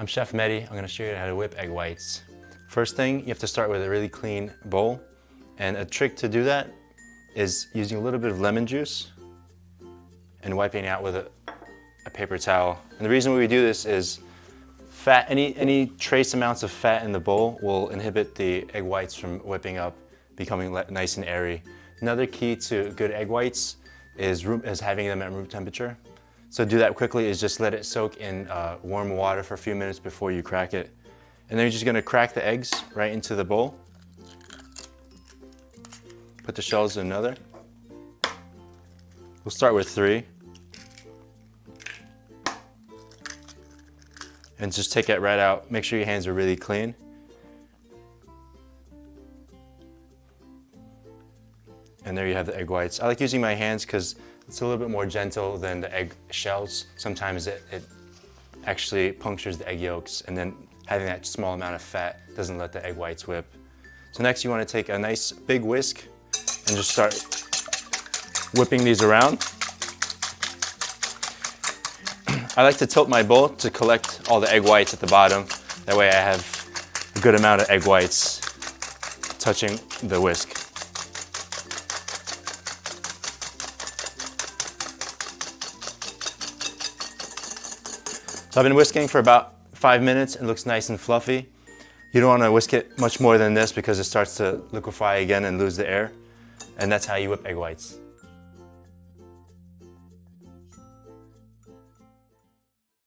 I'm Chef Mehdi. I'm gonna show you how to whip egg whites. First thing, you have to start with a really clean bowl. And a trick to do that is using a little bit of lemon juice and wiping out with a paper towel. And the reason we do this is fat, any trace amounts of fat in the bowl will inhibit the egg whites from whipping up, becoming nice and airy. Another key to good egg whites is having them at room temperature. So to do that quickly is just let it soak in warm water for a few minutes before you crack it. And then you're just gonna crack the eggs right into the bowl. Put the shells in another. We'll start with 3. And just take it right out. Make sure your hands are really clean. And there you have the egg whites. I like using my hands because it's a little bit more gentle than the egg shells. Sometimes it actually punctures the egg yolks, and then having that small amount of fat doesn't let the egg whites whip. So next you want to take a nice big whisk and just start whipping these around. I like to tilt my bowl to collect all the egg whites at the bottom. That way I have a good amount of egg whites touching the whisk. So I've been whisking for about 5 minutes. It looks nice and fluffy. You don't want to whisk it much more than this because it starts to liquefy again and lose the air. And that's how you whip egg whites.